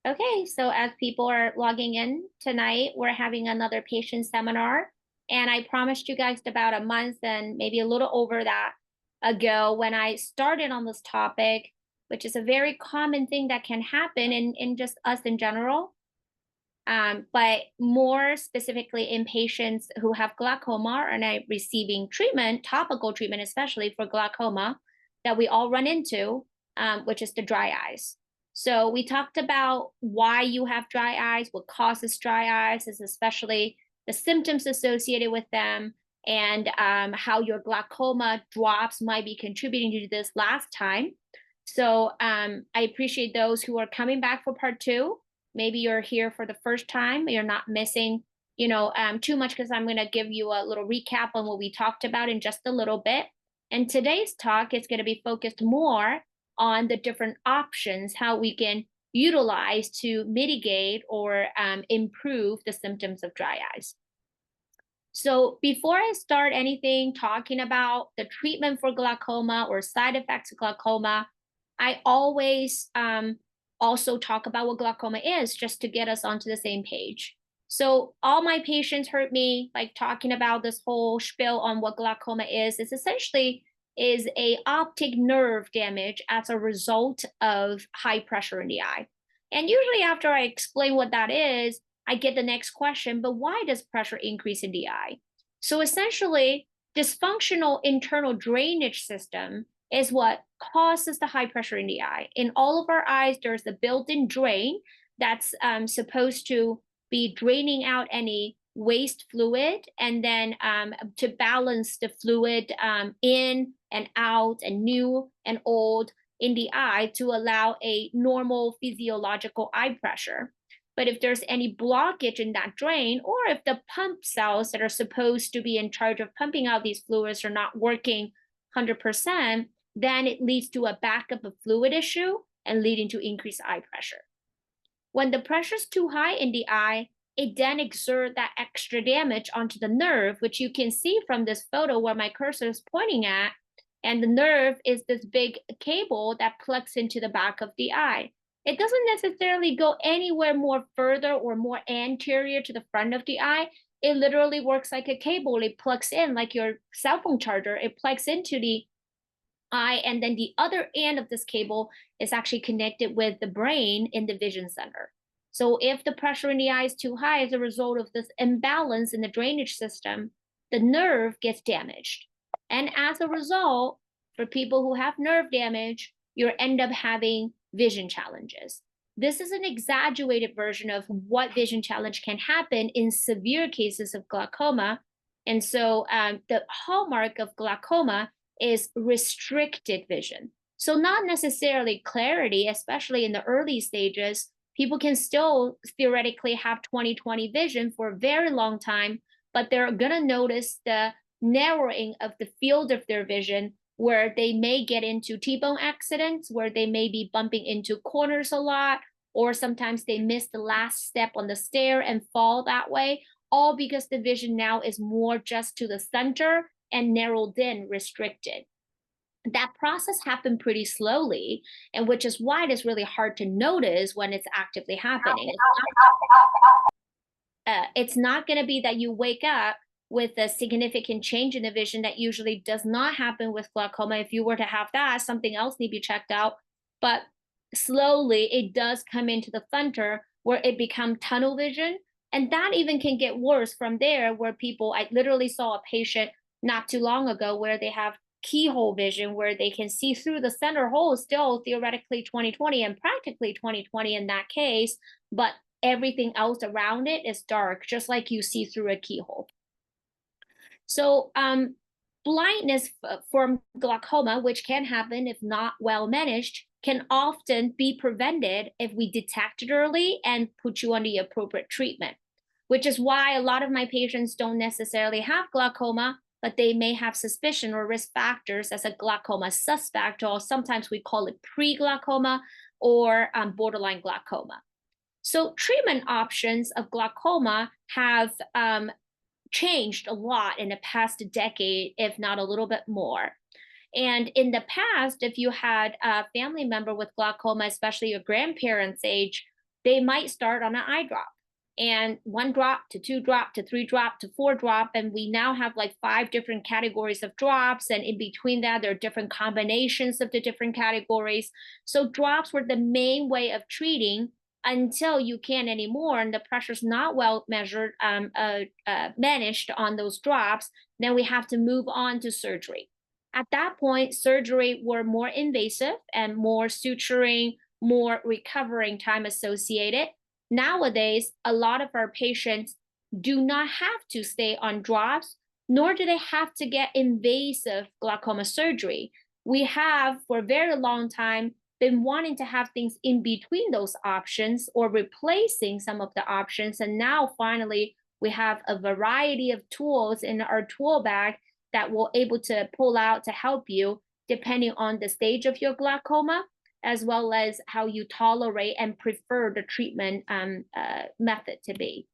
Okay, so as people are logging in tonight, we're having another patient seminar. And I promised you guys about a month and maybe a little over that ago when I started on this topic, which is a very common thing that can happen in just us in general. But more specifically in patients who have glaucoma and are receiving treatment, topical treatment, especially for glaucoma, that we all run into, which is the dry eyes. So we talked about why you have dry eyes, what causes dry eyes, is especially the symptoms associated with them, and how your glaucoma drops might be contributing to this last time. So I appreciate those who are coming back for part two. Maybe you're here for the first time, you're not missing, too much because I'm going to give you a little recap on what we talked about in just a little bit. And today's talk is going to be focused more on the different options, how we can utilize to mitigate or improve the symptoms of dry eyes. So before I start anything talking about the treatment for glaucoma or side effects of glaucoma, I always also talk about what glaucoma is just to get us onto the same page. So all my patients heard me like talking about this whole spiel on what glaucoma is. It's essentially is a optic nerve damage as a result of high pressure in the eye. And usually after I explain what that is, I get the next question, but why does pressure increase in the eye? So essentially, dysfunctional internal drainage system is what causes the high pressure in the eye. In all of our eyes, there's a built-in drain that's supposed to be draining out any waste fluid and then to balance the fluid in and out and new and old in the eye to allow a normal physiological eye pressure. But if there's any blockage in that drain, or if the pump cells that are supposed to be in charge of pumping out these fluids are not working 100%, then it leads to a backup of fluid issue and leading to increased eye pressure. When the pressure is too high in the eye, it then exerts that extra damage onto the nerve, which you can see from this photo where my cursor is pointing at. And the nerve is this big cable that plugs into the back of the eye. It doesn't necessarily go anywhere more further or more anterior to the front of the eye. It literally works like a cable. It plugs in like your cell phone charger. It plugs into the eye, and then the other end of this cable is actually connected with the brain in the vision center. So if the pressure in the eye is too high as a result of this imbalance in the drainage system, the nerve gets damaged. And as a result, for people who have nerve damage, you end up having vision challenges. This is an exaggerated version of what vision challenge can happen in severe cases of glaucoma. And so the hallmark of glaucoma is restricted vision. So not necessarily clarity, especially in the early stages. People can still theoretically have 20/20 vision for a very long time, but they're going to notice the narrowing of the field of their vision, where they may get into T-bone accidents, where they may be bumping into corners a lot, or sometimes they miss the last step on the stair and fall that way, all because the vision now is more just to the center and narrowed in, restricted. That process happened pretty slowly, and which is why it is really hard to notice when it's actively happening. It's not going to be that you wake up with a significant change in the vision that usually does not happen with glaucoma. If you were to have that, something else need to be checked out. But slowly, it does come into the center where it becomes tunnel vision. And that even can get worse from there, where I literally saw a patient not too long ago where they have keyhole vision, where they can see through the center hole, still theoretically 20/20 and practically 20/20 in that case, but everything else around it is dark, just like you see through a keyhole. So blindness from glaucoma, which can happen if not well managed, can often be prevented if we detect it early and put you on the appropriate treatment, which is why a lot of my patients don't necessarily have glaucoma, but they may have suspicion or risk factors as a glaucoma suspect, or sometimes we call it pre-glaucoma or borderline glaucoma. So treatment options of glaucoma have changed a lot in the past decade, if not a little bit more. And in the past, if you had a family member with glaucoma, especially your grandparents' age, they might start on an eye drop. And 1 drop to 2 drop to 3 drop to 4 drop. And we now have like 5 different categories of drops. And in between that, there are different combinations of the different categories. So drops were the main way of treating until you can't anymore and the pressure's not well measured, managed on those drops. Then we have to move on to surgery. At that point, surgery were more invasive and more suturing, more recovering time associated. Nowadays, a lot of our patients do not have to stay on drops, nor do they have to get invasive glaucoma surgery. We have, for a very long time, been wanting to have things in between those options or replacing some of the options. And now finally, we have a variety of tools in our tool bag that we're able to pull out to help you depending on the stage of your glaucoma, as well as how you tolerate and prefer the treatment method to be.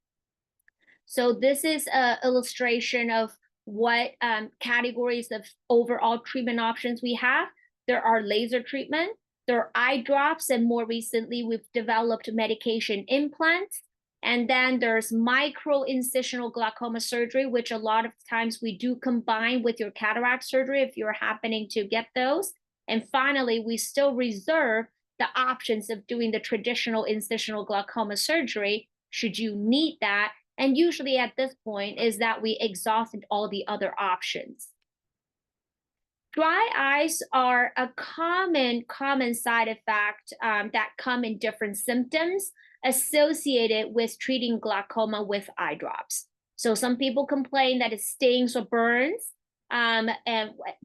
So this is an illustration of what categories of overall treatment options we have. There are laser treatment, there are eye drops, and more recently, we've developed medication implants. And then there's micro-incisional glaucoma surgery, which a lot of times we do combine with your cataract surgery if you're happening to get those. And finally, we still reserve the options of doing the traditional incisional glaucoma surgery should you need that. And usually at this point is that we exhausted all the other options. Dry eyes are a common side effect that come in different symptoms associated with treating glaucoma with eye drops. So some people complain that it stings or burns, and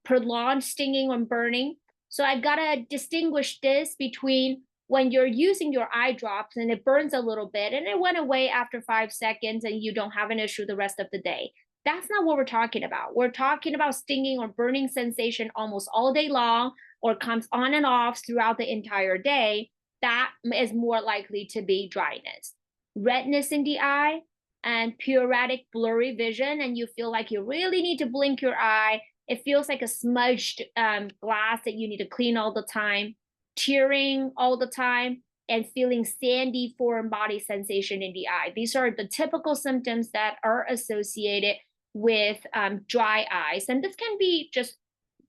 prolonged stinging or burning. So I've got to distinguish this between when you're using your eye drops and it burns a little bit and it went away after 5 seconds and you don't have an issue the rest of the day. That's not what we're talking about. We're talking about stinging or burning sensation almost all day long or comes on and off throughout the entire day. That is more likely to be dryness. Redness in the eye and pleuritic blurry vision, and you feel like you really need to blink your eye. It feels like a smudged glass that you need to clean all the time. Tearing all the time, and feeling sandy foreign body sensation in the eye. These are the typical symptoms that are associated with dry eyes. And this can be just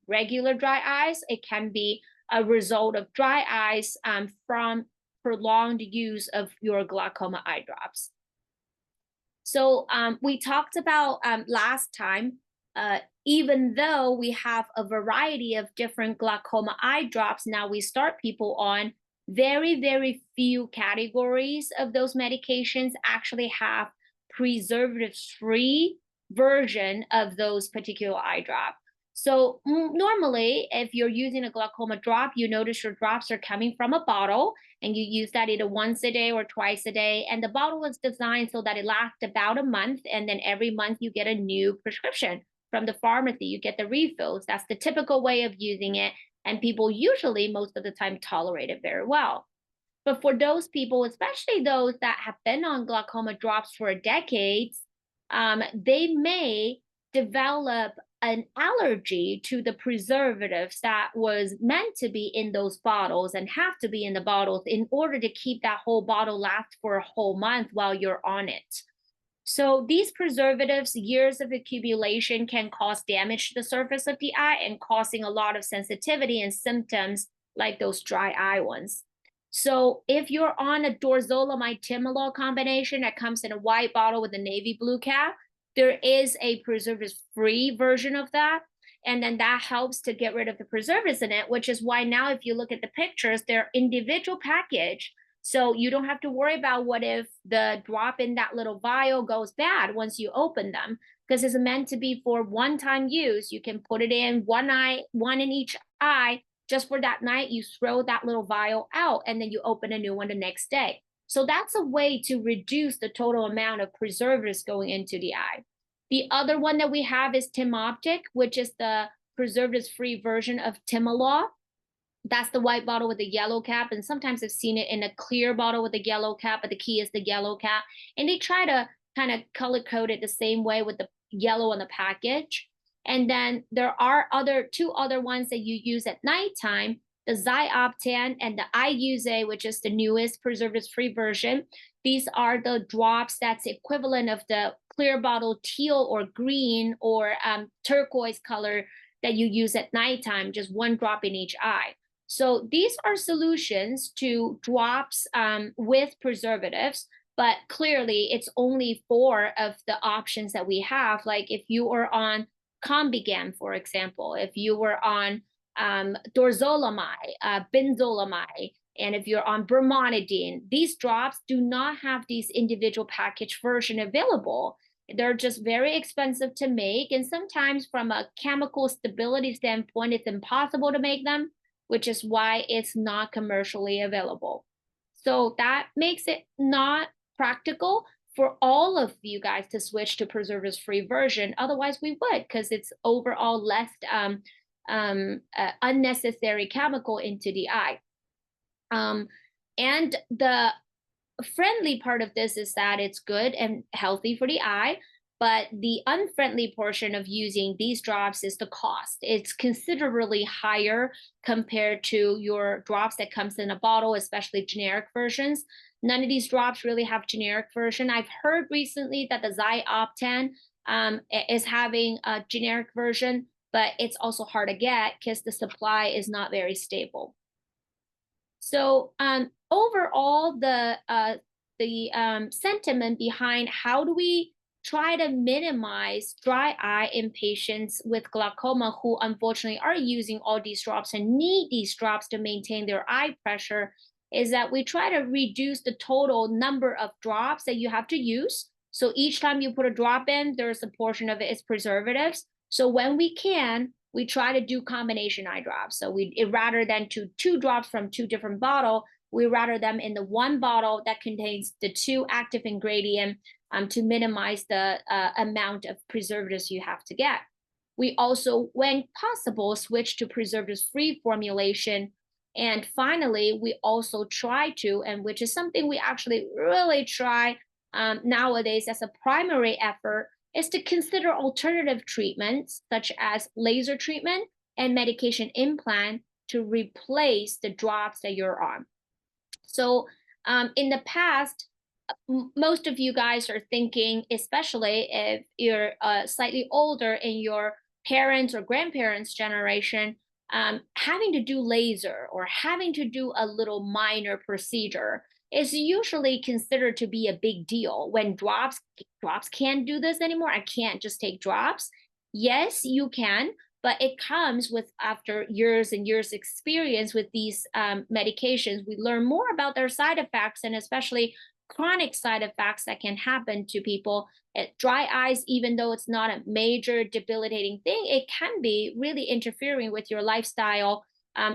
regular dry eyes. It can be a result of dry eyes from prolonged use of your glaucoma eye drops. So we talked about last time, even though we have a variety of different glaucoma eye drops, now we start people on very, very few categories of those medications actually have preservative-free version of those particular eye drop. So normally, if you're using a glaucoma drop, you notice your drops are coming from a bottle and you use that either once a day or twice a day. And the bottle was designed so that it lasts about a month. And then every month you get a new prescription from the pharmacy, you get the refills. That's the typical way of using it. And people usually, most of the time, tolerate it very well. But for those people, especially those that have been on glaucoma drops for decades, they may develop an allergy to the preservatives that was meant to be in those bottles and have to be in the bottles in order to keep that whole bottle last for a whole month while you're on it. So these preservatives, years of accumulation can cause damage to the surface of the eye and causing a lot of sensitivity and symptoms like those dry eye ones. So if you're on a dorzolamide timolol combination that comes in a white bottle with a navy blue cap, there is a preservative-free version of that. And then that helps to get rid of the preservatives in it, which is why now if you look at the pictures, they're individual package. So you don't have to worry about what if the drop in that little vial goes bad once you open them, because it's meant to be for one-time use. You can put it in one eye, one in each eye, just for that night. You throw that little vial out and then you open a new one the next day. So that's a way to reduce the total amount of preservatives going into the eye. The other one that we have is Timoptic, which is the preservatives-free version of Timolol. That's the white bottle with the yellow cap. And sometimes I've seen it in a clear bottle with a yellow cap, but the key is the yellow cap. And they try to kind of color code it the same way with the yellow on the package. And then there are two other ones that you use at nighttime. the Zyoptan and the IUZA, which is the newest preservative-free version. These are the drops that's equivalent of the clear bottle teal or green or turquoise color that you use at nighttime, just one drop in each eye. So these are solutions to drops with preservatives, but clearly it's only 4 of the options that we have. Like if you are on Combigam, for example, if you were on dorzolamide, benzolamide, and if you're on bromonidine, these drops do not have these individual package version available. They're just very expensive to make, and sometimes from a chemical stability standpoint, it's impossible to make them, which is why it's not commercially available. So that makes it not practical for all of you guys to switch to preservatives-free version. Otherwise, we would, because it's overall less unnecessary chemical into the eye. And the friendly part of this is that it's good and healthy for the eye, but the unfriendly portion of using these drops is the cost. It's considerably higher compared to your drops that comes in a bottle, especially generic versions. None of these drops really have generic version. I've heard recently that the Zyoptan is having a generic version, but it's also hard to get because the supply is not very stable. So overall, the sentiment behind how do we try to minimize dry eye in patients with glaucoma who unfortunately are using all these drops and need these drops to maintain their eye pressure is that we try to reduce the total number of drops that you have to use. So each time you put a drop in, there's a portion of it is preservatives. So when we can, we try to do combination eye drops. So rather than two drops from 2 different bottles, we rather them in the 1 bottle that contains the 2 active ingredients to minimize the amount of preservatives you have to get. We also, when possible, switch to preservatives-free formulation. And finally, we also try to, and which is something we actually really try nowadays as a primary effort, is to consider alternative treatments such as laser treatment and medication implant to replace the drops that you're on. So in the past, most of you guys are thinking, especially if you're slightly older in your parents' or grandparents' generation, having to do laser or having to do a little minor procedure is usually considered to be a big deal. When drops can't do this anymore, I can't just take drops. Yes, you can, but it comes with after years and years experience with these medications. We learn more about their side effects, and especially chronic side effects that can happen to people. Dry eyes, even though it's not a major debilitating thing, it can be really interfering with your lifestyle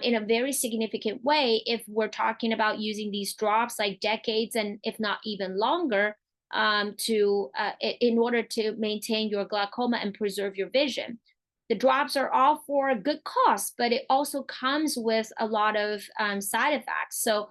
in a very significant way if we're talking about using these drops like decades and if not even longer in order to maintain your glaucoma and preserve your vision. The drops are all for a good cause, but it also comes with a lot of side effects. So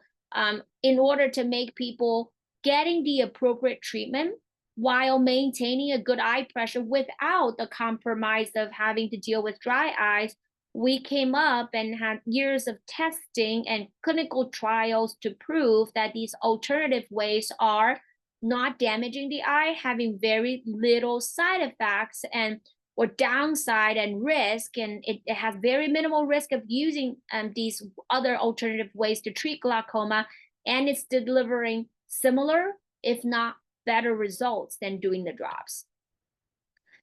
in order to make people getting the appropriate treatment while maintaining a good eye pressure without the compromise of having to deal with dry eyes, we came up and had years of testing and clinical trials to prove that these alternative ways are not damaging the eye, having very little side effects and or downside and risk, and it has very minimal risk of using these other alternative ways to treat glaucoma, and it's delivering similar, if not better results than doing the drops.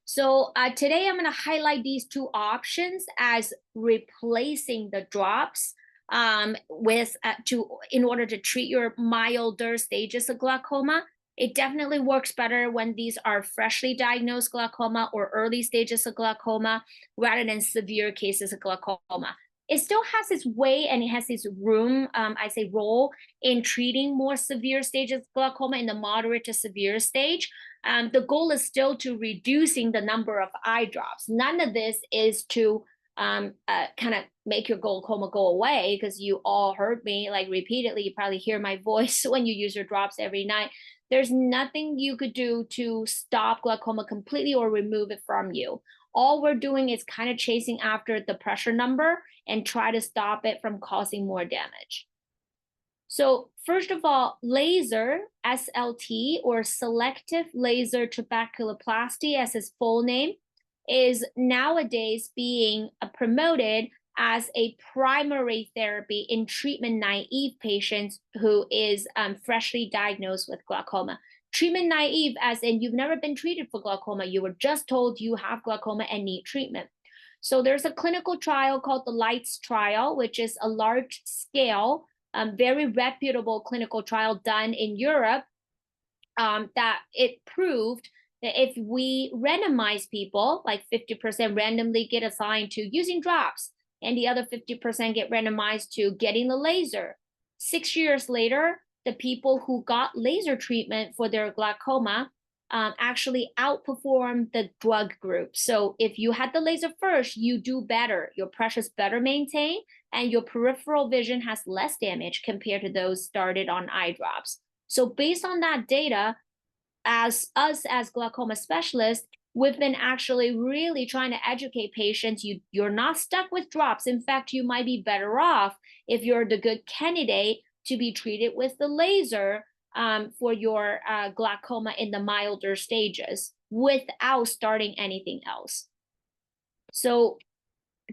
So today I'm going to highlight these 2 options as replacing the drops in order to treat your milder stages of glaucoma. It definitely works better when these are freshly diagnosed glaucoma or early stages of glaucoma rather than severe cases of glaucoma. It still has its way and it has its room, role in treating more severe stages of glaucoma in the moderate to severe stage. The goal is still to reducing the number of eye drops. None of this is to kind of make your glaucoma go away, because you all heard me like repeatedly. You probably hear my voice when you use your drops every night. There's nothing you could do to stop glaucoma completely or remove it from you. All we're doing is kind of chasing after the pressure number and try to stop it from causing more damage. So first of all, laser, SLT, or selective laser trabeculoplasty, as its full name, is nowadays being promoted as a primary therapy in treatment-naive patients who is freshly diagnosed with glaucoma. Treatment-naive, as in you've never been treated for glaucoma, you were just told you have glaucoma and need treatment. So there's a clinical trial called the LIGHTS trial, which is a large-scale, very reputable clinical trial done in Europe, that it proved that if we randomize people, like 50% randomly get assigned to using drops, and the other 50% get randomized to getting the laser. 6 years later, the people who got laser treatment for their glaucoma actually outperformed the drug group. So if you had the laser first, you do better. Your pressure's better maintained, and your peripheral vision has less damage compared to those started on eye drops. So based on that data, as glaucoma specialists, we've been actually really trying to educate patients. You're not stuck with drops. In fact, you might be better off if you're the good candidate to be treated with the laser for your glaucoma in the milder stages without starting anything else. So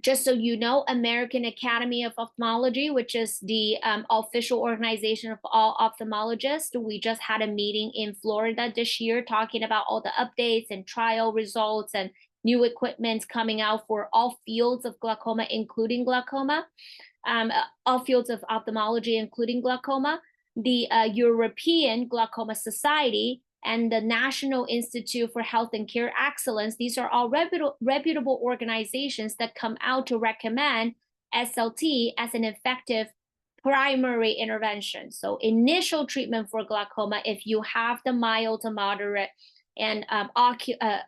just so you know, American Academy of Ophthalmology, which is the official organization of all ophthalmologists, we just had a meeting in Florida this year talking about all the updates and trial results and new equipment coming out for all fields of glaucoma, including glaucoma, all fields of ophthalmology, including glaucoma. The European Glaucoma Society and the National Institute for Health and Care Excellence, these are all reputable organizations that come out to recommend SLT as an effective primary intervention. So initial treatment for glaucoma if you have the mild to moderate and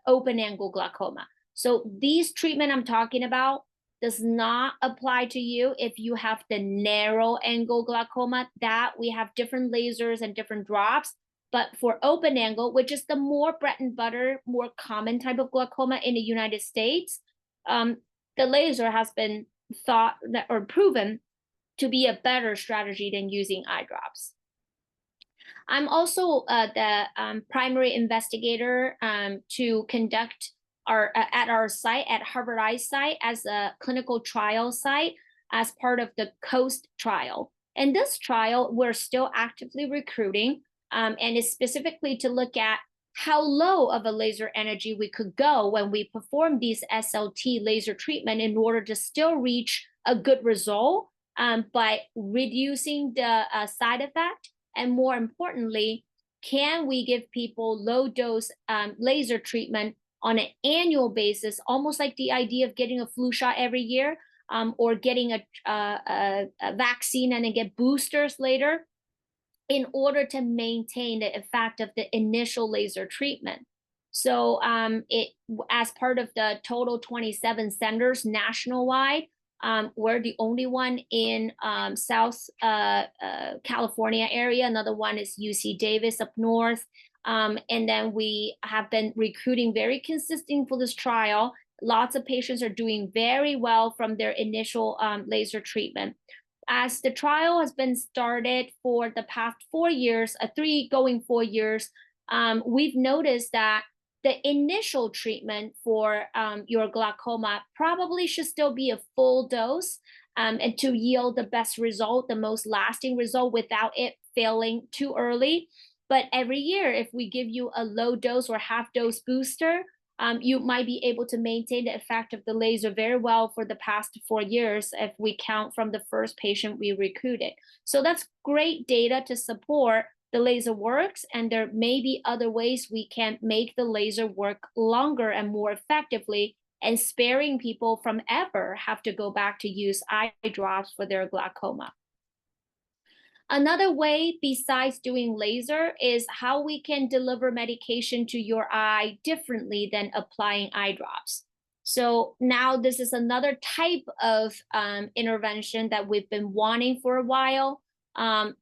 open angle glaucoma. So these treatment I'm talking about does not apply to you if you have the narrow angle glaucoma. That we have different lasers and different drops. But for open angle, which is the more bread and butter, more common type of glaucoma in the United States, the laser has been thought or proven to be a better strategy than using eye drops. I'm also the primary investigator to conduct at our site, at Harvard Eye site, as a clinical trial site as part of the COAST trial. In this trial, we're still actively recruiting, and it's specifically to look at how low of a laser energy we could go when we perform these SLT laser treatment in order to still reach a good result by reducing the side effect. And more importantly, can we give people low dose laser treatment on an annual basis, almost like the idea of getting a flu shot every year, or getting a vaccine and then get boosters later, in order to maintain the effect of the initial laser treatment. So as part of the total 27 centers nationwide, we're the only one in South California area. Another one is UC Davis up north. And then we have been recruiting very consistent for this trial. Lots of patients are doing very well from their initial laser treatment. As the trial has been started for the past 4 years, 3 going 4 years, we've noticed that the initial treatment for your glaucoma probably should still be a full dose and to yield the best result, the most lasting result without it failing too early. But every year, if we give you a low dose or half dose booster, you might be able to maintain the effect of the laser very well for the past 4 years if we count from the first patient we recruited. So that's great data to support the laser works, and there may be other ways we can make the laser work longer and more effectively, and sparing people from ever have to go back to use eye drops for their glaucoma. Another way besides doing laser is how we can deliver medication to your eye differently than applying eye drops. So now this is another type of intervention that we've been wanting for a while.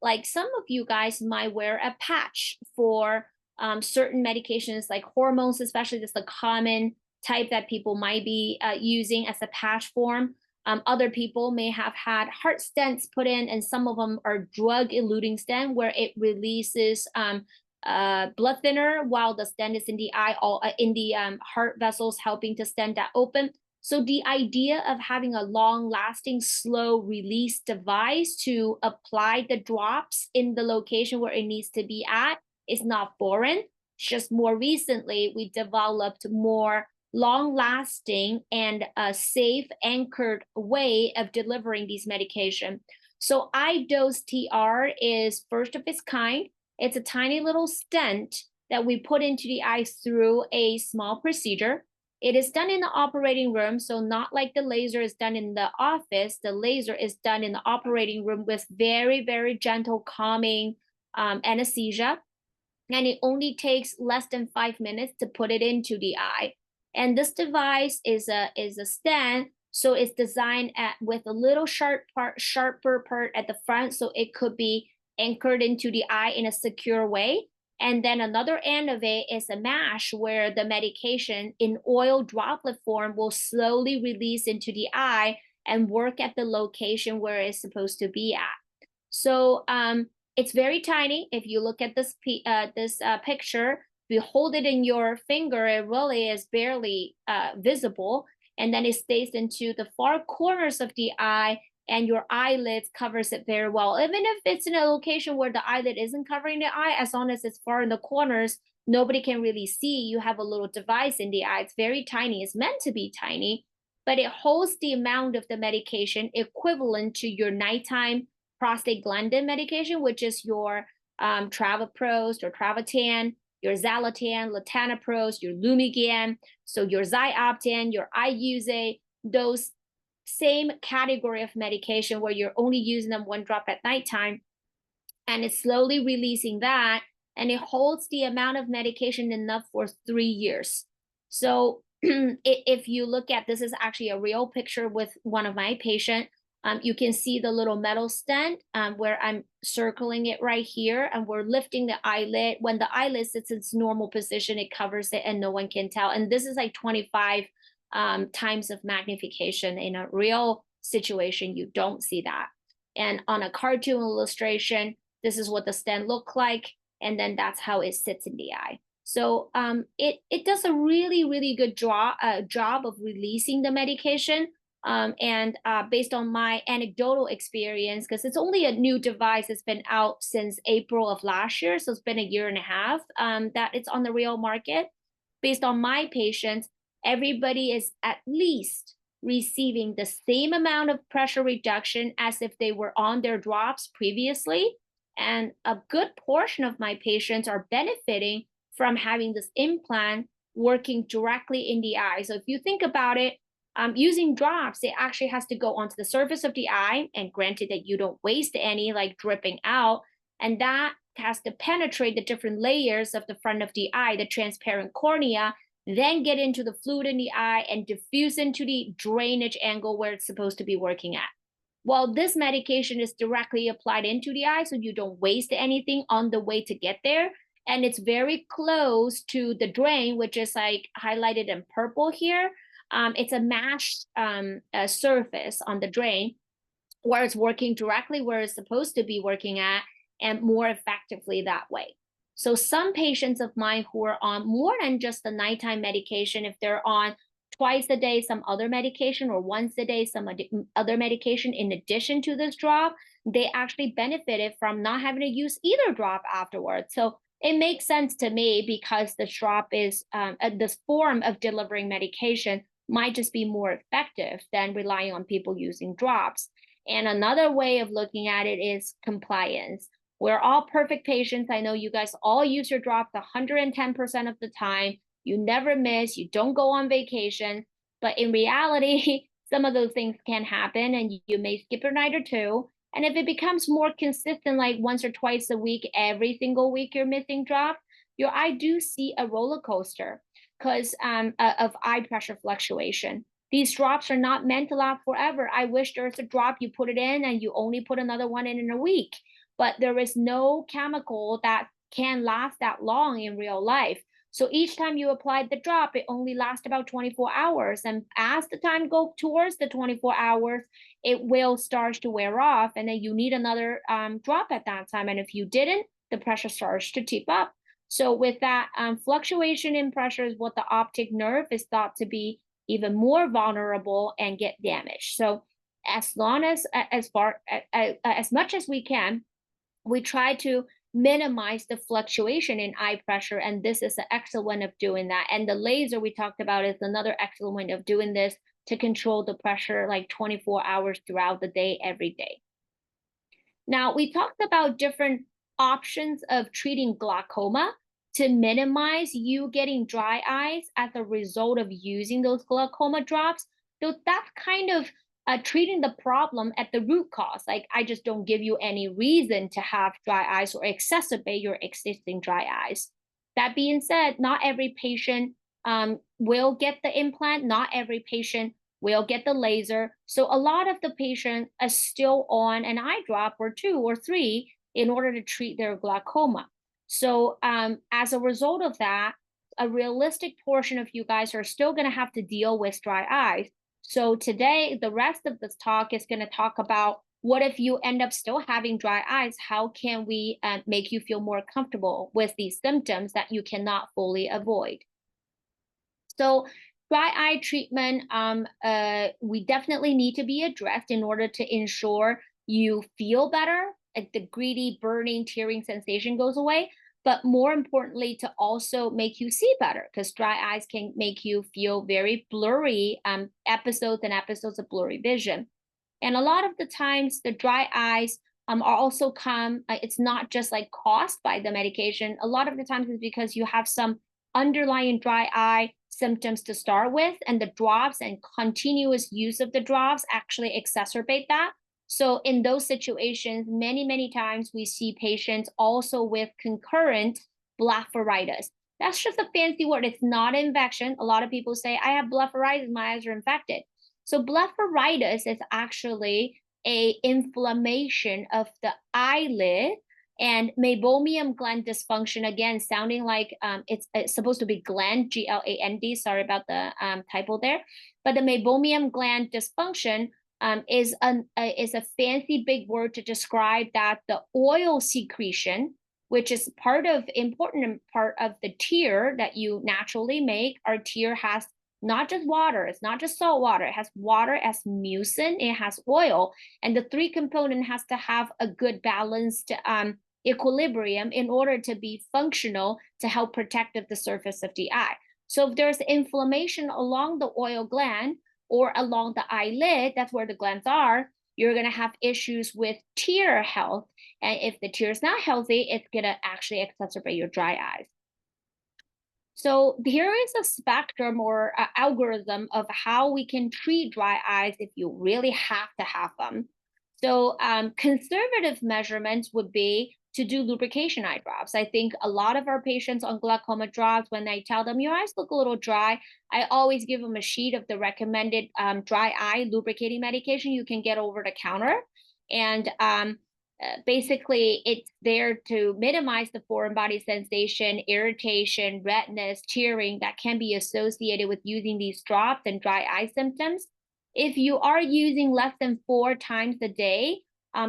Like some of you guys might wear a patch for certain medications like hormones, especially that's the common type that people might be using as a patch form. Other people may have had heart stents put in, and some of them are drug-eluting stent, where it releases blood thinner while the stent is in the eye, all in the heart vessels, helping to stent that open. So the idea of having a long-lasting, slow-release device to apply the drops in the location where it needs to be at is not foreign. It's just more recently, we developed more long-lasting and a safe, anchored way of delivering these medication. So iDose TR is first of its kind. It's a tiny little stent that we put into the eye through a small procedure. It is done in the operating room, so not like the laser is done in the office. The laser is done in the operating room with very, very gentle, calming anesthesia. And it only takes less than 5 minutes to put it into the eye. And this device is a stent, so it's designed with a little sharper part at the front, so it could be anchored into the eye in a secure way. And then another end of it is a mash where the medication in oil droplet form will slowly release into the eye and work at the location where it's supposed to be at. So it's very tiny. If you look at this picture, if you hold it in your finger, it really is barely visible. And then it stays into the far corners of the eye, and your eyelid covers it very well. Even if it's in a location where the eyelid isn't covering the eye, as long as it's far in the corners, nobody can really see. You have a little device in the eye. It's very tiny. It's meant to be tiny, but it holds the amount of the medication equivalent to your nighttime prostaglandin medication, which is your travoprost or Travatan, your Zalatan, latanoprost, your Lumigan, so your Zyoptan, your Iuse, those same category of medication where you're only using them one drop at nighttime, and it's slowly releasing that, and it holds the amount of medication enough for 3 years. So if you look at, this is actually a real picture with one of my patients. You can see the little metal stent where I'm circling it right here, and we're lifting the eyelid. When the eyelid sits in its normal position, it covers it and no one can tell. And this is like 25 times of magnification. In a real situation, you don't see that. And on a cartoon illustration, this is what the stent look like, and then that's how it sits in the eye. So it does a really, really good job of releasing the medication. Based on my anecdotal experience, because it's only a new device, it's been out since April of last year, so it's been a year and a half that it's on the real market. Based on my patients, everybody is at least receiving the same amount of pressure reduction as if they were on their drops previously. And a good portion of my patients are benefiting from having this implant working directly in the eye. So if you think about it, using drops, it actually has to go onto the surface of the eye, and granted that you don't waste any like dripping out, and that has to penetrate the different layers of the front of the eye, the transparent cornea, then get into the fluid in the eye and diffuse into the drainage angle where it's supposed to be working at. Well, this medication is directly applied into the eye, so you don't waste anything on the way to get there. And it's very close to the drain, which is like highlighted in purple here. It's a mashed surface on the drain where it's working directly where it's supposed to be working at, and more effectively that way. So some patients of mine who are on more than just the nighttime medication, if they're on twice a day some other medication, or once a day some other medication in addition to this drop, they actually benefited from not having to use either drop afterwards. So it makes sense to me, because the drop is this form of delivering medication might just be more effective than relying on people using drops. And another way of looking at it is compliance. We're all perfect patients. I know you guys all use your drops 110% of the time. You never miss, you don't go on vacation. But in reality, some of those things can happen, and you may skip a night or two. And if it becomes more consistent, like once or twice a week, every single week you're missing drop, your eye do see a roller coaster because of eye pressure fluctuation. These drops are not meant to last forever. I wish there was a drop you put it in and you only put another one in a week, but there is no chemical that can last that long in real life. So each time you apply the drop, it only lasts about 24 hours. And as the time goes towards the 24 hours, it will start to wear off. And then you need another drop at that time. And if you didn't, the pressure starts to tip up. So with that fluctuation in pressure is what the optic nerve is thought to be even more vulnerable and get damaged. So as long as much as we can, we try to minimize the fluctuation in eye pressure, and this is an excellent way of doing that. And the laser we talked about is another excellent way of doing this to control the pressure like 24 hours throughout the day, every day. Now, we talked about different options of treating glaucoma to minimize you getting dry eyes as a result of using those glaucoma drops. So that's kind of treating the problem at the root cause. Like, I just don't give you any reason to have dry eyes or exacerbate your existing dry eyes. That being said, not every patient will get the implant. Not every patient will get the laser. So a lot of the patients are still on an eye drop or two or three in order to treat their glaucoma. So as a result of that, a realistic portion of you guys are still going to have to deal with dry eyes. So today, the rest of this talk is going to talk about what if you end up still having dry eyes? How can we make you feel more comfortable with these symptoms that you cannot fully avoid? So dry eye treatment, we definitely need to be addressed in order to ensure you feel better, like the greedy, burning, tearing sensation goes away, but more importantly, to also make you see better, because dry eyes can make you feel very blurry, episodes and episodes of blurry vision. And a lot of the times, the dry eyes are also it's not just like caused by the medication. A lot of the times it's because you have some underlying dry eye symptoms to start with, and the drops and continuous use of the drops actually exacerbate that. So in those situations, many times we see patients also with concurrent blepharitis. That's just a fancy word. It's not an infection. A lot of people say, I have blepharitis, my eyes are infected. So blepharitis is actually a inflammation of the eyelid, and meibomian gland dysfunction, again, sounding like it's supposed to be gland, G-L-A-N-D. Sorry about the typo there. But the meibomian gland dysfunction is a fancy big word to describe that the oil secretion, which is important part of the tear that you naturally make. Our tear has not just water, it's not just salt water, it has water as mucin, it has oil, and the three component has to have a good balanced equilibrium in order to be functional to help protect the surface of the eye. So if there's inflammation along the oil gland or along the eyelid, that's where the glands are, you're going to have issues with tear health. And if the tear is not healthy, it's going to actually exacerbate your dry eyes. So here is a spectrum or algorithm of how we can treat dry eyes if you really have to have them. So conservative measurements would be to do lubrication eye drops. I think a lot of our patients on glaucoma drops, when I tell them your eyes look a little dry, I always give them a sheet of the recommended dry eye lubricating medication you can get over the counter. And basically, it's there to minimize the foreign body sensation, irritation, redness, tearing that can be associated with using these drops and dry eye symptoms. If you are using less than 4 times a day,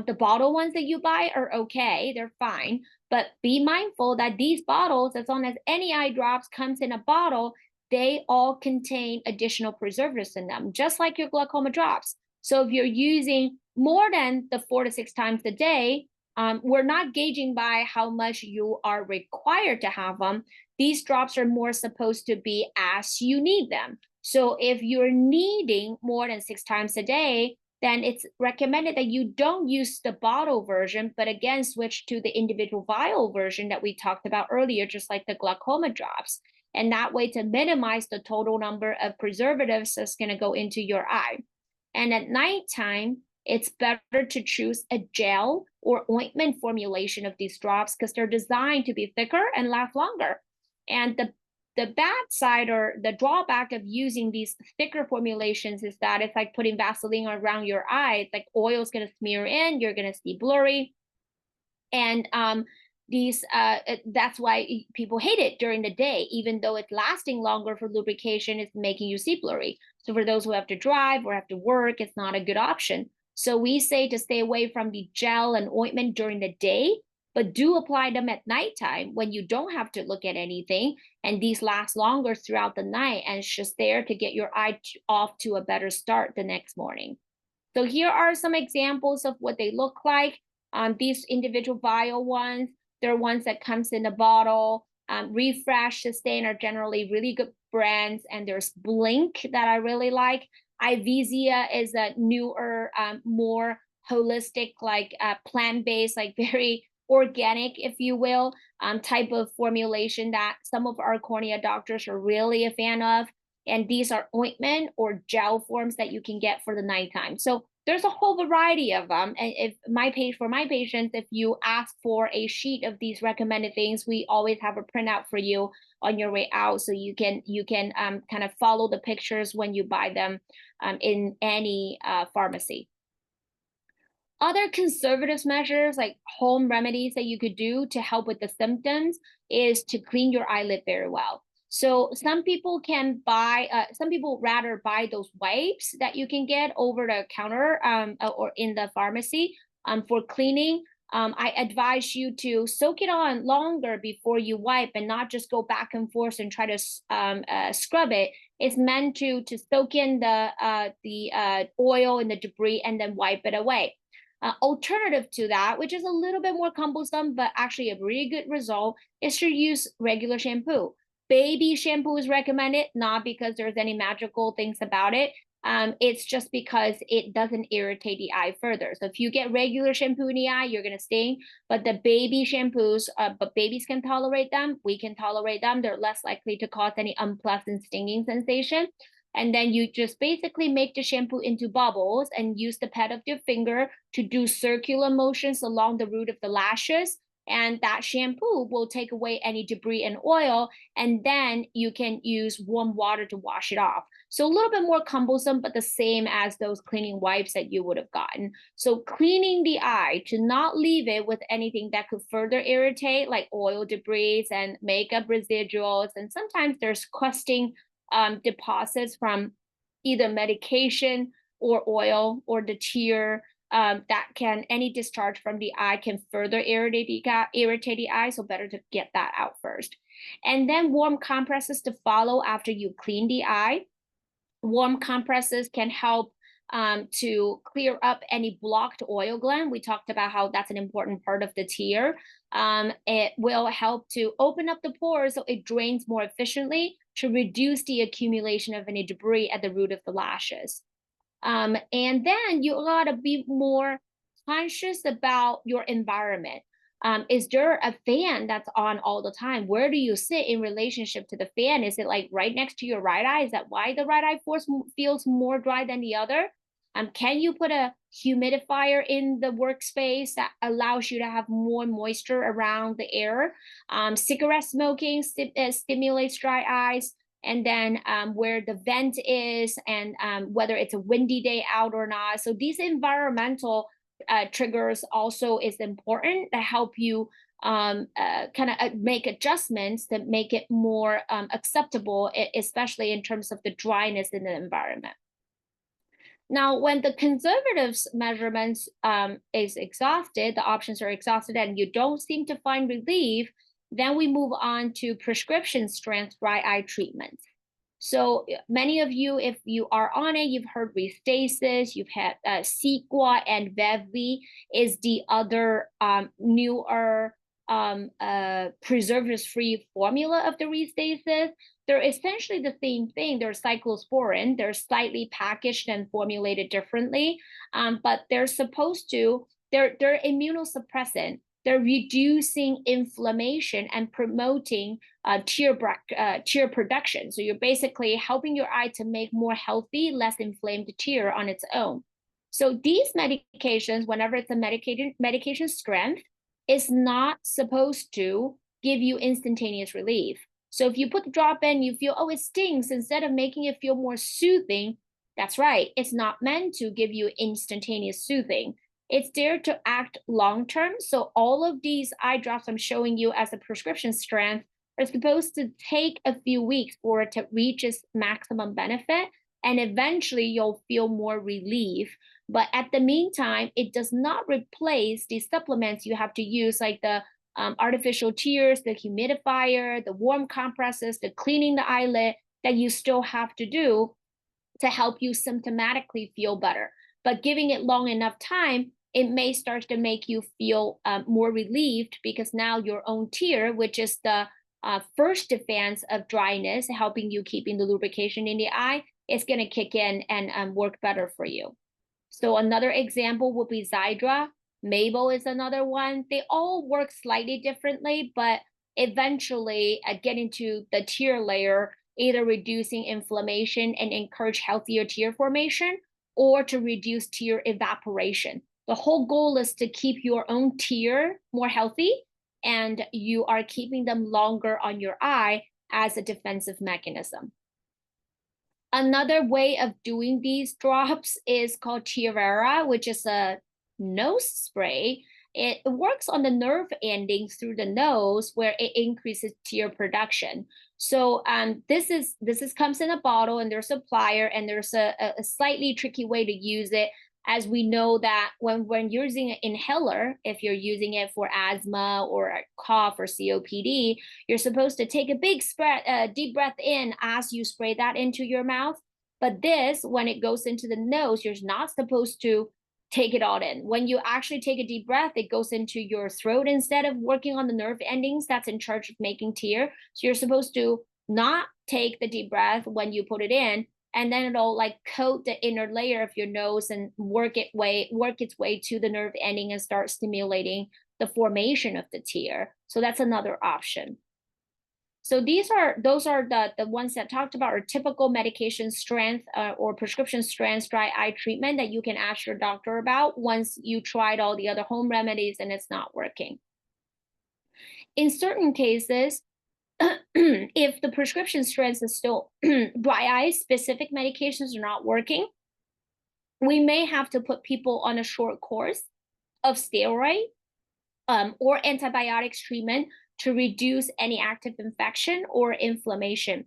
the bottle ones that you buy are okay, they're fine. But be mindful that these bottles, as long as any eye drops comes in a bottle, they all contain additional preservatives in them, just like your glaucoma drops. So if you're using more than the 4 to 6 times a day, we're not gauging by how much you are required to have them. These drops are more supposed to be as you need them. So if you're needing more than 6 times a day, then it's recommended that you don't use the bottle version, but again, switch to the individual vial version that we talked about earlier, just like the glaucoma drops. And that way to minimize the total number of preservatives that's going to go into your eye. And at nighttime, it's better to choose a gel or ointment formulation of these drops because they're designed to be thicker and last longer. And the bad side or the drawback of using these thicker formulations is that it's like putting Vaseline around your eye. It's like oil's going to smear in, you're going to see blurry. And that's why people hate it during the day, even though it's lasting longer for lubrication, it's making you see blurry. So for those who have to drive or have to work, it's not a good option. So we say to stay away from the gel and ointment during the day, but do apply them at nighttime when you don't have to look at anything. And these last longer throughout the night, and it's just there to get your eye off to a better start the next morning. So here are some examples of what they look like. These individual vial ones, they're ones that comes in a bottle. Refresh, Sustain are generally really good brands, and there's Blink that I really like. Ivisia is a newer, more holistic, like plant-based, like very organic, if you will, type of formulation that some of our cornea doctors are really a fan of. And these are ointment or gel forms that you can get for the nighttime. So there's a whole variety of them. And if for my patients, if you ask for a sheet of these recommended things, we always have a printout for you on your way out, so you can kind of follow the pictures when you buy them in any pharmacy. Other conservative measures, like home remedies that you could do to help with the symptoms, is to clean your eyelid very well. So some people some people rather buy those wipes that you can get over the counter or in the pharmacy for cleaning. I advise you to soak it on longer before you wipe, and not just go back and forth and try to scrub it. It's meant to soak in the oil and the debris and then wipe it away. Alternative to that, which is a little bit more cumbersome, but actually a really good result, is to use regular shampoo. Baby shampoo is recommended, not because there's any magical things about it. It's just because it doesn't irritate the eye further. So if you get regular shampoo in the eye, you're gonna sting. But the baby shampoos, but babies can tolerate them. We can tolerate them. They're less likely to cause any unpleasant stinging sensation. And then you just basically make the shampoo into bubbles and use the pad of your finger to do circular motions along the root of the lashes. And that shampoo will take away any debris and oil. And then you can use warm water to wash it off. So a little bit more cumbersome, but the same as those cleaning wipes that you would have gotten. So cleaning the eye, to not leave it with anything that could further irritate, like oil debris and makeup residuals. And sometimes there's crusting deposits from either medication or oil or the tear. Any discharge from the eye can further irritate the eye, so better to get that out first. And then warm compresses to follow after you clean the eye. Warm compresses can help to clear up any blocked oil gland. We talked about how that's an important part of the tear. It will help to open up the pores so it drains more efficiently, to reduce the accumulation of any debris at the root of the lashes. And then you gotta be more conscious about your environment. Is there a fan that's on all the time? Where do you sit in relationship to the fan? Is it like right next to your right eye? Is that why the right eye feels more dry than the other? Can you put a humidifier in the workspace that allows you to have more moisture around the air? Cigarette smoking stimulates dry eyes. And then where the vent is, and whether it's a windy day out or not. So these environmental triggers also is important to help you kind of make adjustments that make it more acceptable, especially in terms of the dryness in the environment. Now, when the conservatives measurements is exhausted, the options are exhausted, and you don't seem to find relief, then we move on to prescription strength dry eye treatments. So many of you, if you are on it, you've heard Restasis, you've had Cequa, and Vevli is the other newer preservatives-free formula of the Restasis. They're essentially the same thing. They're cyclosporin. They're slightly packaged and formulated differently, but they're immunosuppressant. They're reducing inflammation and promoting tear production. So you're basically helping your eye to make more healthy, less inflamed tear on its own. So these medications, whenever it's a medication strength, is not supposed to give you instantaneous relief. So if you put the drop in, you feel, oh, it stings, instead of making it feel more soothing, that's right, it's not meant to give you instantaneous soothing. It's there to act long term. So all of these eye drops I'm showing you as a prescription strength are supposed to take a few weeks for it to reach its maximum benefit. And eventually you'll feel more relief. But at the meantime, it does not replace the supplements you have to use, like the artificial tears, the humidifier, the warm compresses, the cleaning the eyelid that you still have to do to help you symptomatically feel better. But giving it long enough time, it may start to make you feel more relieved because now your own tear, which is the first defense of dryness, helping you keeping the lubrication in the eye, is going to kick in and work better for you. So another example would be Xydra. Mabel is another one. They all work slightly differently, but eventually getting to the tear layer, either reducing inflammation and encourage healthier tear formation, or to reduce tear evaporation. The whole goal is to keep your own tear more healthy, and you are keeping them longer on your eye as a defensive mechanism. Another way of doing these drops is called Tiarera, which is a nose spray. It works on the nerve endings through the nose where it increases tear production. So this comes in a bottle, and there's a plier, and there's a slightly tricky way to use it, as we know that when you're using an inhaler, if you're using it for asthma or cough or COPD, you're supposed to take a big deep breath in as you spray that into your mouth. But this, when it goes into the nose, you're not supposed to take it all in. When you actually take a deep breath, it goes into your throat instead of working on the nerve endings that's in charge of making tear. So you're supposed to not take the deep breath when you put it in, and then it'll like coat the inner layer of your nose and work its way to the nerve ending and start stimulating the formation of the tear. So that's another option. So those are the ones that talked about are typical medication strength or prescription strength dry eye treatment that you can ask your doctor about once you tried all the other home remedies and it's not working. In certain cases, if the prescription strength is still dry eye specific medications are not working, we may have to put people on a short course of steroid or antibiotics treatment to reduce any active infection or inflammation.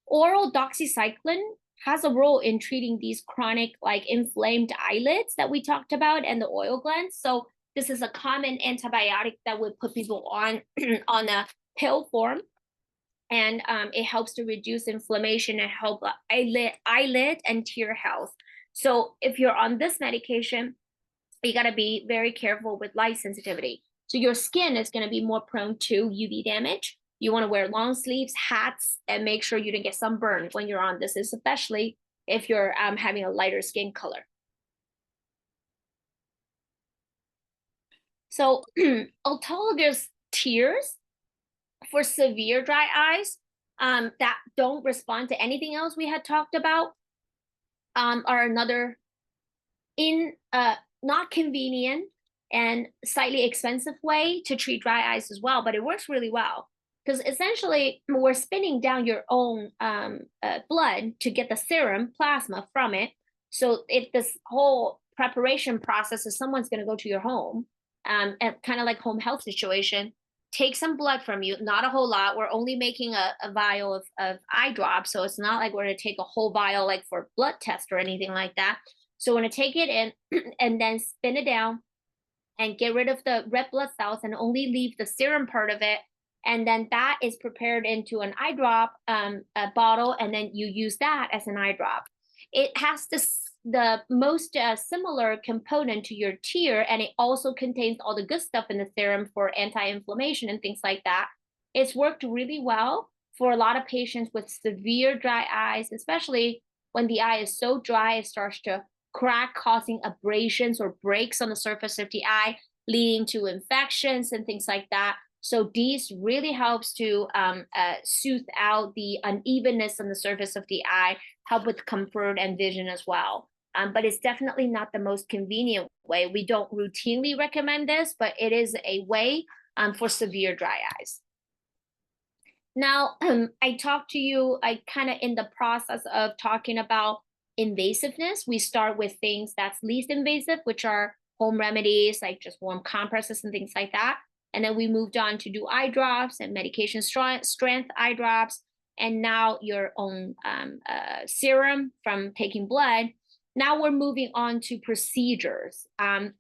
Oral doxycycline has a role in treating these chronic, like inflamed eyelids that we talked about and the oil glands. So this is a common antibiotic that would put people on on a pill form, and it helps to reduce inflammation and help eyelid and tear health. So if you're on this medication, you got to be very careful with light sensitivity. So your skin is going to be more prone to UV damage. You want to wear long sleeves, hats, and make sure you don't get sunburned when you're on this, especially if you're having a lighter skin color. So autologous tears for severe dry eyes that don't respond to anything else we had talked about are another not convenient and slightly expensive way to treat dry eyes as well, but it works really well because essentially we're spinning down your own blood to get the serum plasma from it. So if this whole preparation process is someone's going to go to your home, and kind of like home health situation, take some blood from you, not a whole lot. We're only making a vial of eye drops, so it's not like we're going to take a whole vial like for blood test or anything like that. So we're going to take it in and then spin it down and get rid of the red blood cells and only leave the serum part of it. And then that is prepared into an eye drop bottle, and then you use that as an eye drop. It has the most similar component to your tear, and it also contains all the good stuff in the serum for anti-inflammation and things like that. It's worked really well for a lot of patients with severe dry eyes, especially when the eye is so dry it starts to crack, causing abrasions or breaks on the surface of the eye, leading to infections and things like that. So these really helps to soothe out the unevenness on the surface of the eye, help with comfort and vision as well. But it's definitely not the most convenient way. We don't routinely recommend this, but it is a way for severe dry eyes. Now, I talked to you, I kind of in the process of talking about invasiveness, we start with things that's least invasive, which are home remedies, like just warm compresses and things like that. And then we moved on to do eye drops and medication strength eye drops, and now your own serum from taking blood. Now we're moving on to procedures.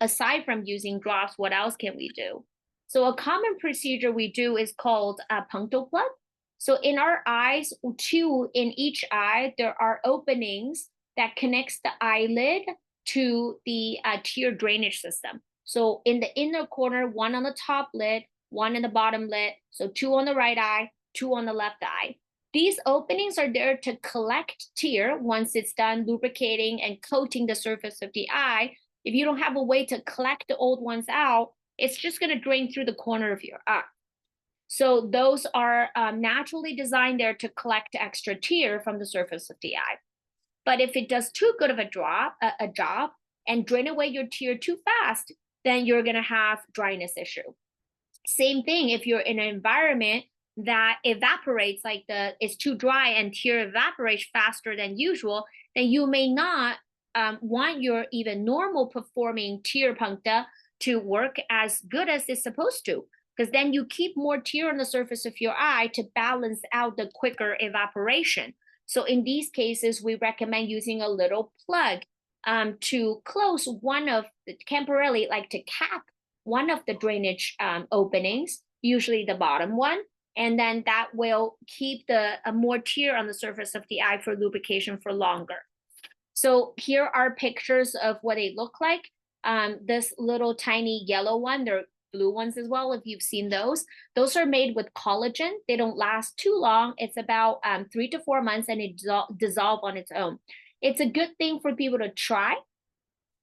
Aside from using drops, what else can we do? So a common procedure we do is called a punctal plug. So in our eyes, two in each eye, there are openings that connects the eyelid to the tear drainage system. So in the inner corner, one on the top lid, one in the bottom lid. So two on the right eye, two on the left eye. These openings are there to collect tear once it's done lubricating and coating the surface of the eye. If you don't have a way to collect the old ones out, it's just going to drain through the corner of your eye. So those are naturally designed there to collect extra tear from the surface of the eye. But if it does too good of a job and drain away your tear too fast, then you're going to have dryness issue. Same thing if you're in an environment that evaporates, like it's too dry and tear evaporates faster than usual, then you may not want your even normal performing tear puncta to work as good as it's supposed to, because then you keep more tear on the surface of your eye to balance out the quicker evaporation. So in these cases, we recommend using a little plug to close one of the temporarily, like to cap one of the drainage openings, usually the bottom one. And then that will keep the more tear on the surface of the eye for lubrication for longer. So here are pictures of what they look like. This little tiny yellow one, there are blue ones as well, if you've seen those. Those are made with collagen. They don't last too long. It's about 3 to 4 months, and it dissolve on its own. It's a good thing for people to try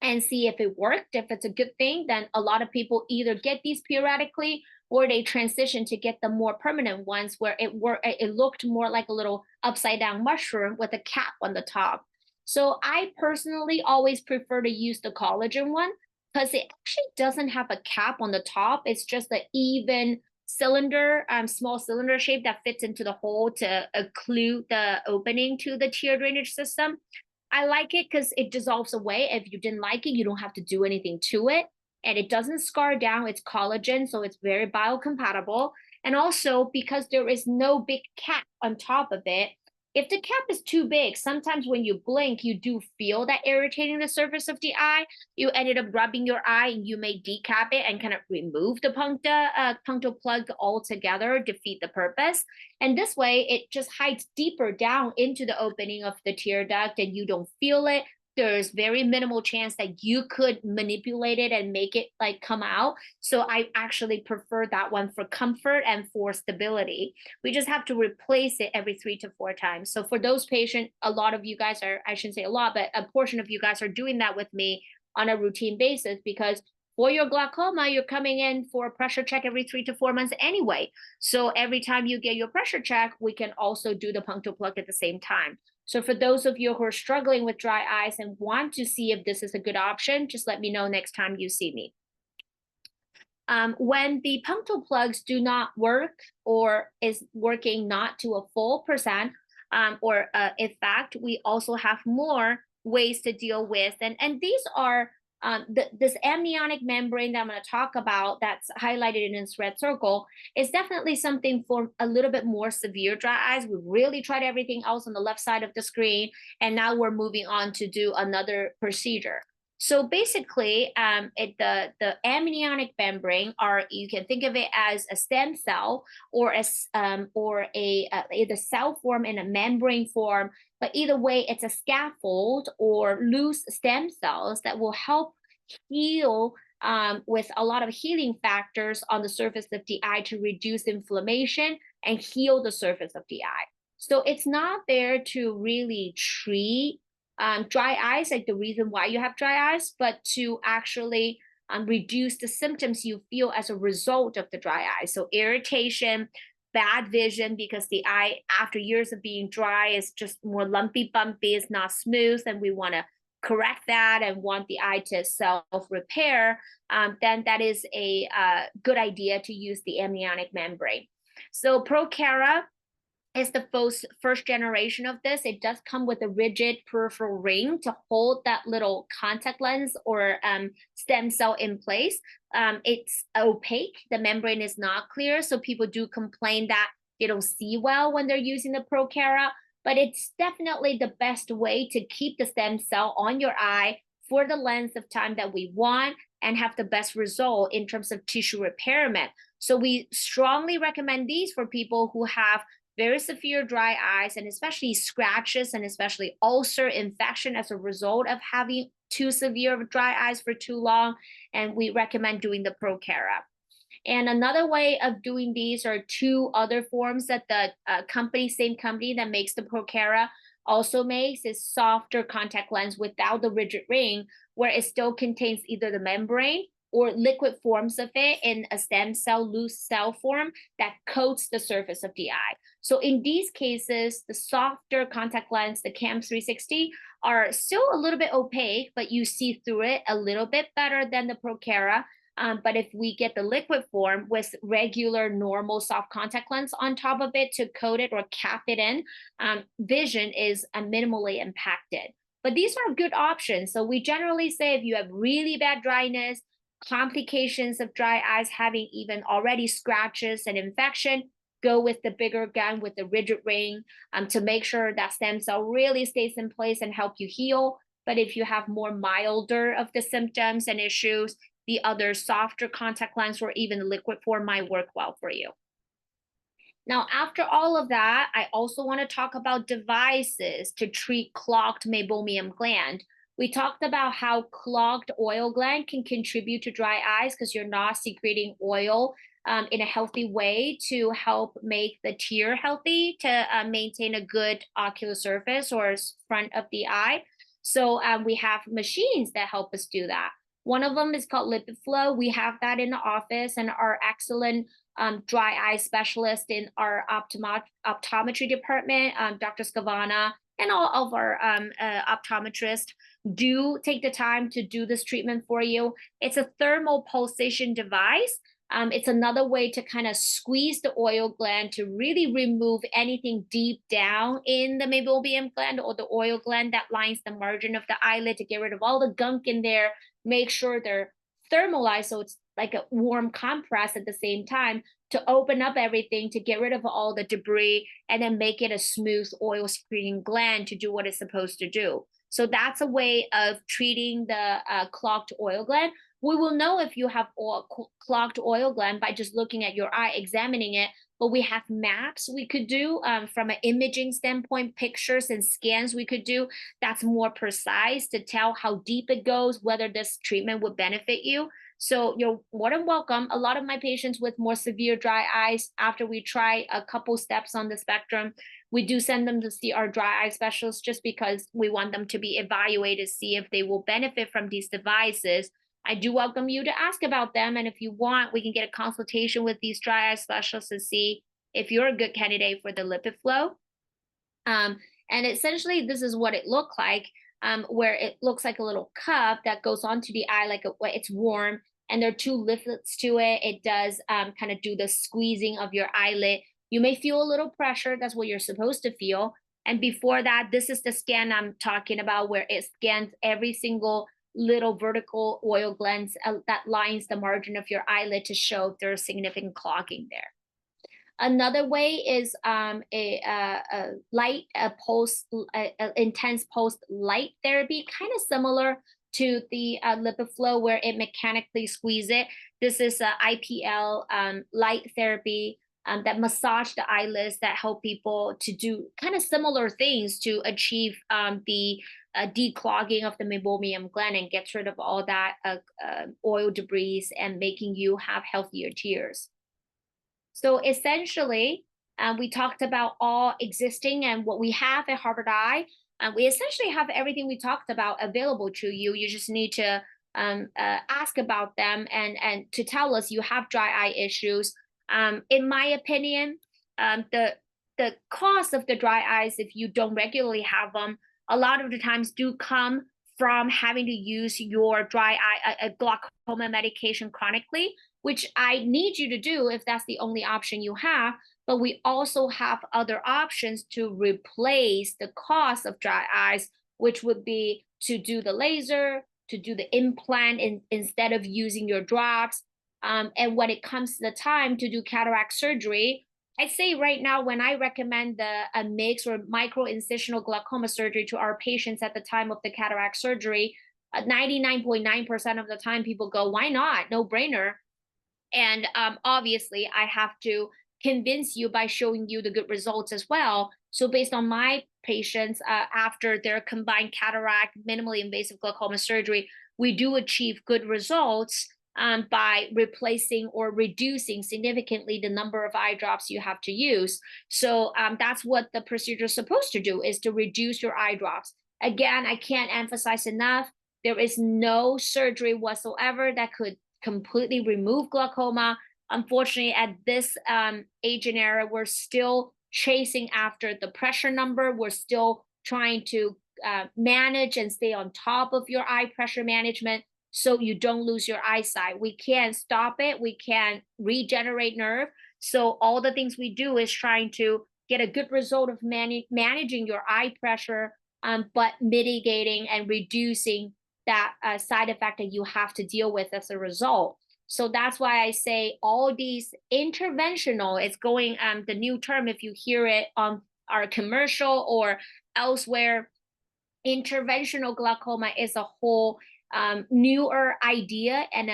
and see if it worked. If it's a good thing, then a lot of people either get these periodically or they transition to get the more permanent ones where it looked more like a little upside down mushroom with a cap on the top. So I personally always prefer to use the collagen one because it actually doesn't have a cap on the top. It's just an even cylinder, small cylinder shape that fits into the hole to occlude the opening to the tear drainage system. I like it because it dissolves away. If you didn't like it, you don't have to do anything to it. And it doesn't scar down. It's collagen, so it's very biocompatible. And also because there is no big cap on top of it, if the cap is too big, sometimes when you blink, you do feel that irritating the surface of the eye. You ended up rubbing your eye and you may decap it and kind of remove the punctal plug altogether, defeat the purpose. And this way, it just hides deeper down into the opening of the tear duct and you don't feel it. There's very minimal chance that you could manipulate it and make it like come out. So I actually prefer that one for comfort and for stability. We just have to replace it every 3 to 4 times. So for those patients, a lot of you guys are, I shouldn't say a lot, but a portion of you guys are doing that with me on a routine basis because for your glaucoma, you're coming in for a pressure check every 3 to 4 months anyway. So every time you get your pressure check, we can also do the punctal plug at the same time. So for those of you who are struggling with dry eyes and want to see if this is a good option, just let me know next time you see me. When the punctal plugs do not work or is working not to a full percent, in fact, we also have more ways to deal with. And these are this amniotic membrane that I'm going to talk about that's highlighted in this red circle is definitely something for a little bit more severe dry eyes. We really tried everything else on the left side of the screen, and now we're moving on to do another procedure. So basically, the amniotic membrane you can think of it as a stem cell or the cell form in a membrane form. But either way, it's a scaffold or loose stem cells that will help heal with a lot of healing factors on the surface of the eye to reduce inflammation and heal the surface of the eye. So it's not there to really treat dry eyes, like the reason why you have dry eyes, but to actually reduce the symptoms you feel as a result of the dry eye. So irritation, bad vision, because the eye after years of being dry is just more lumpy, bumpy, it's not smooth, and we want to correct that and want the eye to self-repair, then that is a good idea to use the amniotic membrane. So Procara is the first generation of this. It does come with a rigid peripheral ring to hold that little contact lens or stem cell in place. It's opaque. The membrane is not clear, so people do complain that they don't see well when they're using the Procara. But it's definitely the best way to keep the stem cell on your eye for the length of time that we want and have the best result in terms of tissue repairment. So we strongly recommend these for people who have very severe dry eyes and especially scratches and especially ulcer infection as a result of having too severe of dry eyes for too long. And we recommend doing the Procara. And another way of doing these are two other forms that the same company that makes the Procara also makes is softer contact lens without the rigid ring, where it still contains either the membrane or liquid forms of it in a stem cell loose cell form that coats the surface of the eye. So in these cases, the softer contact lens, the CAMS 360, are still a little bit opaque, but you see through it a little bit better than the Procara. But if we get the liquid form with regular normal soft contact lens on top of it to coat it or cap it in, vision is minimally impacted. But these are good options. So we generally say if you have really bad dryness, complications of dry eyes, having even already scratches and infection, go with the bigger gun with the rigid ring to make sure that stem cell really stays in place and help you heal. But if you have more milder of the symptoms and issues, the other softer contact lens or even the liquid form might work well for you. Now, after all of that, I also want to talk about devices to treat clogged meibomian gland. We talked about how clogged oil gland can contribute to dry eyes because you're not secreting oil in a healthy way to help make the tear healthy to maintain a good ocular surface or front of the eye. So we have machines that help us do that. One of them is called lipid flow. We have that in the office, and our excellent dry eye specialist in our optometry department, Dr. Scavana, and all of our optometrists do take the time to do this treatment for you. It's a thermal pulsation device. It's another way to kind of squeeze the oil gland to really remove anything deep down in the meibomian gland or the oil gland that lines the margin of the eyelid to get rid of all the gunk in there, make sure they're thermalized so it's like a warm compress at the same time to open up everything to get rid of all the debris and then make it a smooth oil secreting gland to do what it's supposed to do. So that's a way of treating the clogged oil gland. We will know if you have clogged oil gland by just looking at your eye, examining it. But we have maps we could do from an imaging standpoint, pictures and scans we could do that's more precise to tell how deep it goes, whether this treatment would benefit you. So you're more than welcome. A lot of my patients with more severe dry eyes, after we try a couple steps on the spectrum, we do send them to see our dry eye specialist just because we want them to be evaluated to see if they will benefit from these devices. I do welcome you to ask about them. And if you want, we can get a consultation with these dry eye specialists to see if you're a good candidate for the lipid flow. And essentially, this is what it looked like, where it looks like a little cup that goes onto the eye, like it's warm, and there are two leaflets to it. It does kind of do the squeezing of your eyelid. You may feel a little pressure. That's what you're supposed to feel. And before that, this is the scan I'm talking about, where it scans every single little vertical oil glands that lines the margin of your eyelid to show if there's significant clogging there. Another way is a light intense pulse light therapy, kind of similar to the lipid flow where it mechanically squeeze it. This is a IPL light therapy that massage the eyelids that help people to do kind of similar things to achieve the declogging of the meibomian gland and gets rid of all that oil debris and making you have healthier tears. So essentially, we talked about all existing and what we have at Harvard Eye. We essentially have everything we talked about available to you. You just need to ask about them and to tell us you have dry eye issues. In my opinion, the cost of the dry eyes, if you don't regularly have them, a lot of the times do come from having to use your dry eye, glaucoma medication chronically, which I need you to do if that's the only option you have. but we also have other options to replace the cost of dry eyes, which would be to do the laser, to do the implant instead of using your drops. And when it comes to the time to do cataract surgery, I'd say right now, when I recommend a mix or micro incisional glaucoma surgery to our patients at the time of the cataract surgery, 99.9% of the time people go, why not? No brainer. And obviously, I have to convince you by showing you the good results as well. So, based on my patients, after their combined cataract, minimally invasive glaucoma surgery, we do achieve good results by replacing or reducing significantly the number of eye drops you have to use. So, that's what the procedure is supposed to do, is to reduce your eye drops. Again, I can't emphasize enough, there is no surgery whatsoever that could completely remove glaucoma. Unfortunately, at this age and era, we're still chasing after the pressure number. We're still trying to manage and stay on top of your eye pressure management so you don't lose your eyesight. We can't stop it. We can't regenerate nerve. So all the things we do is trying to get a good result of managing your eye pressure, but mitigating and reducing that side effect that you have to deal with as a result. So that's why I say all these interventional, it's going the new term, if you hear it on our commercial or elsewhere, interventional glaucoma is a whole newer idea and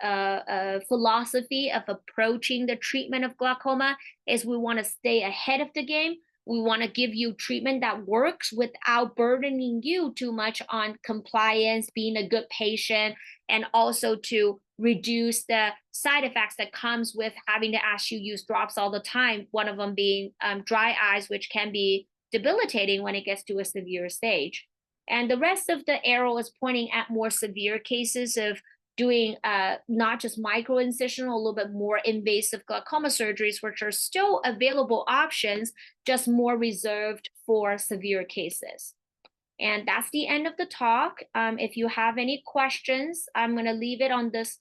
a philosophy of approaching the treatment of glaucoma. Is we want to stay ahead of the game. We want to give you treatment that works without burdening you too much on compliance, being a good patient, and also to reduce the side effects that comes with having to ask you use drops all the time. One of them being dry eyes, which can be debilitating when it gets to a severe stage. And the rest of the arrow is pointing at more severe cases of doing not just microincisional, a little bit more invasive glaucoma surgeries, which are still available options, just more reserved for severe cases. And that's the end of the talk. If you have any questions, I'm going to leave it on this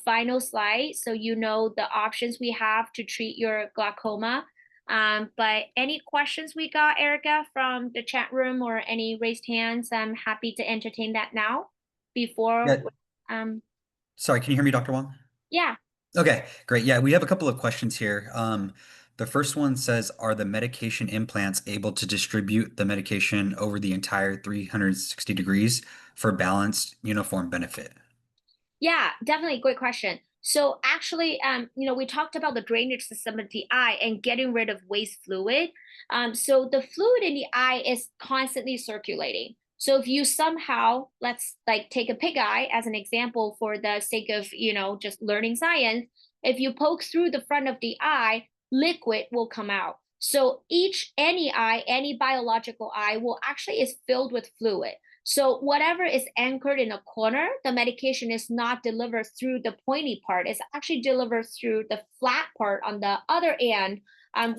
final slide so you know the options we have to treat your glaucoma. But any questions we got, Erica, from the chat room or any raised hands, I'm happy to entertain that now before. Sorry, can you hear me, Dr. Wang? Yeah. Okay, great. Yeah, we have a couple of questions here. The first one says, are the medication implants able to distribute the medication over the entire 360 degrees for balanced, uniform benefit? Yeah, definitely great question. So actually, we talked about the drainage system of the eye and getting rid of waste fluid. So the fluid in the eye is constantly circulating. So if you somehow, let's like take a pig eye as an example for the sake of, just learning science, if you poke through the front of the eye, liquid will come out. So any eye, any biological eye will actually is filled with fluid. So whatever is anchored in a corner, the medication is not delivered through the pointy part. It's actually delivered through the flat part on the other end,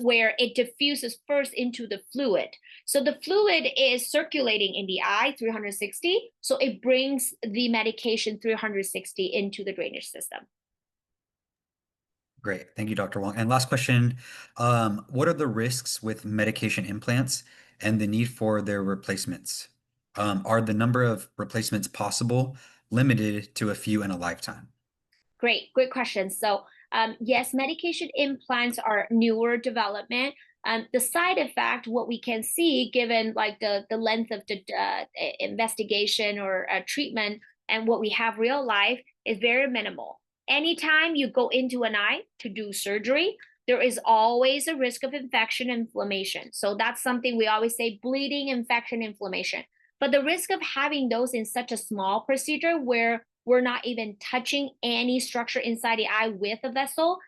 where it diffuses first into the fluid. So the fluid is circulating in the eye 360. So it brings the medication 360 into the drainage system. Great. Thank you, Dr. Wang. And last question, what are the risks with medication implants and the need for their replacements? Are the number of replacements possible limited to a few in a lifetime? Great question. So yes, medication implants are newer development. The side effect, what we can see, given like the length of the investigation or treatment and what we have real life, is very minimal. Anytime you go into an eye to do surgery, there is always a risk of infection, inflammation. So that's something we always say: bleeding, infection, inflammation. But the risk of having those in such a small procedure where we're not even touching any structure inside the eye with a vessel,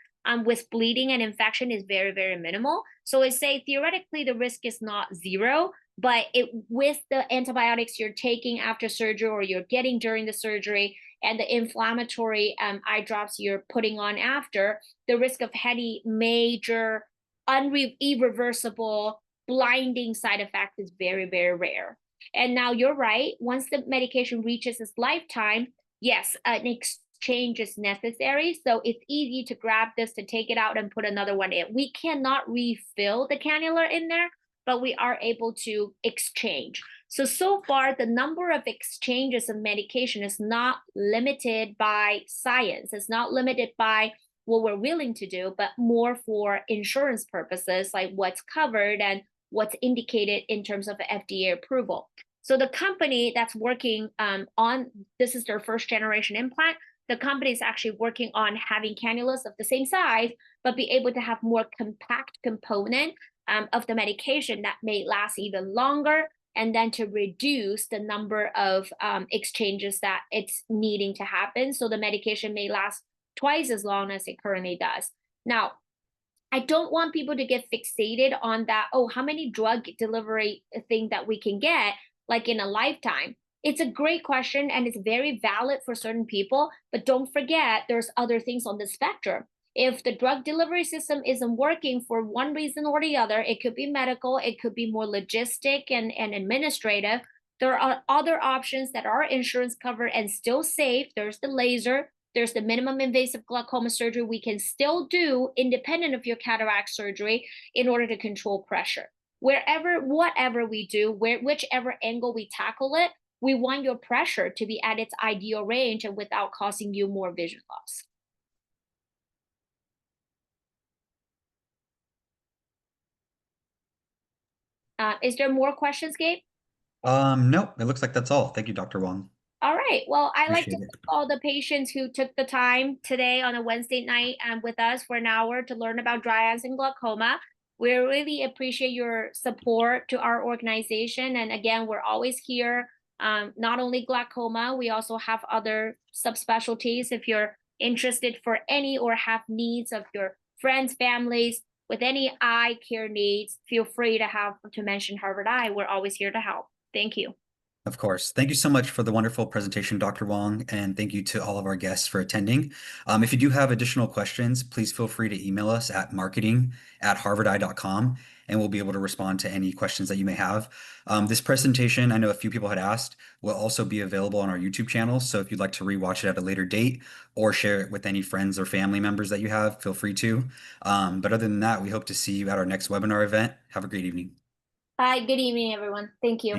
with bleeding and infection, is very, very minimal. So I say theoretically the risk is not zero, but with the antibiotics you're taking after surgery or you're getting during the surgery and the inflammatory eye drops you're putting on after, the risk of any major, irreversible, blinding side effect is very, very rare. And now you're right, once the medication reaches its lifetime, yes, an exchange is necessary. So it's easy to grab this, to take it out and put another one in. We cannot refill the cannula in there, but we are able to exchange. So far, the number of exchanges of medication is not limited by science. It's not limited by what we're willing to do, but more for insurance purposes, like what's covered and what's indicated in terms of FDA approval. So the company that's working on this is their first generation implant. The company is actually working on having cannulas of the same size, but be able to have more compact component of the medication that may last even longer, and then to reduce the number of exchanges that it's needing to happen. So the medication may last twice as long as it currently does. Now, I don't want people to get fixated on that, oh, how many drug delivery thing that we can get like in a lifetime. It's a great question and it's very valid for certain people, but don't forget there's other things on the spectrum. If the drug delivery system isn't working for one reason or the other, it could be medical, it could be more logistic and administrative. There are other options that are insurance covered and still safe. There's the laser, there's the minimum invasive glaucoma surgery we can still do independent of your cataract surgery in order to control pressure. Wherever, whatever we do, whichever angle we tackle it, we want your pressure to be at its ideal range and without causing you more vision loss. Is there more questions, Gabe? No, it looks like that's all. Thank you, Dr. Wang. All right. Well, I like to Appreciate thank it. all the patients who took the time today on a Wednesday night with us for an hour to learn about dry eyes and glaucoma. We really appreciate your support to our organization. And again, we're always here. Not only glaucoma, we also have other subspecialties. If you're interested for any or have needs of your friends, families with any eye care needs, feel free to mention Harvard Eye. We're always here to help. Thank you. Of course. Thank you so much for the wonderful presentation, Dr. Wang, and thank you to all of our guests for attending. If you do have additional questions, please feel free to email us at marketing@harvardeye.com, and we'll be able to respond to any questions that you may have. This presentation, I know a few people had asked, will also be available on our YouTube channel. So if you'd like to rewatch it at a later date or share it with any friends or family members that you have, feel free to. But other than that, we hope to see you at our next webinar event. Have a great evening. Bye. Good evening, everyone. Thank you.